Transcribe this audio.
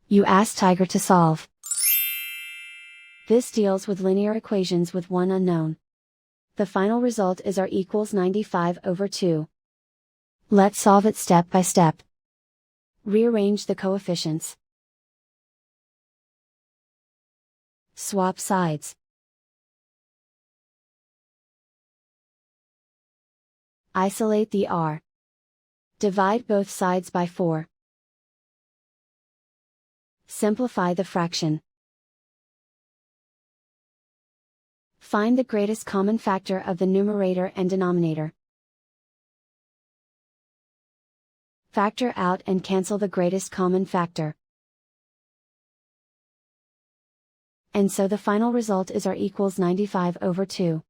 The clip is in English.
You ask Tiger to solve. This deals with linear equations with one unknown. The final result is r equals 95/2. Let's solve it step by step. Rearrange the coefficients. Swap sides. Isolate the r. Divide both sides by 4. Simplify the fraction. Find the greatest common factor of the numerator and denominator. Factor out and cancel the greatest common factor. And so the final result is r equals 95/2.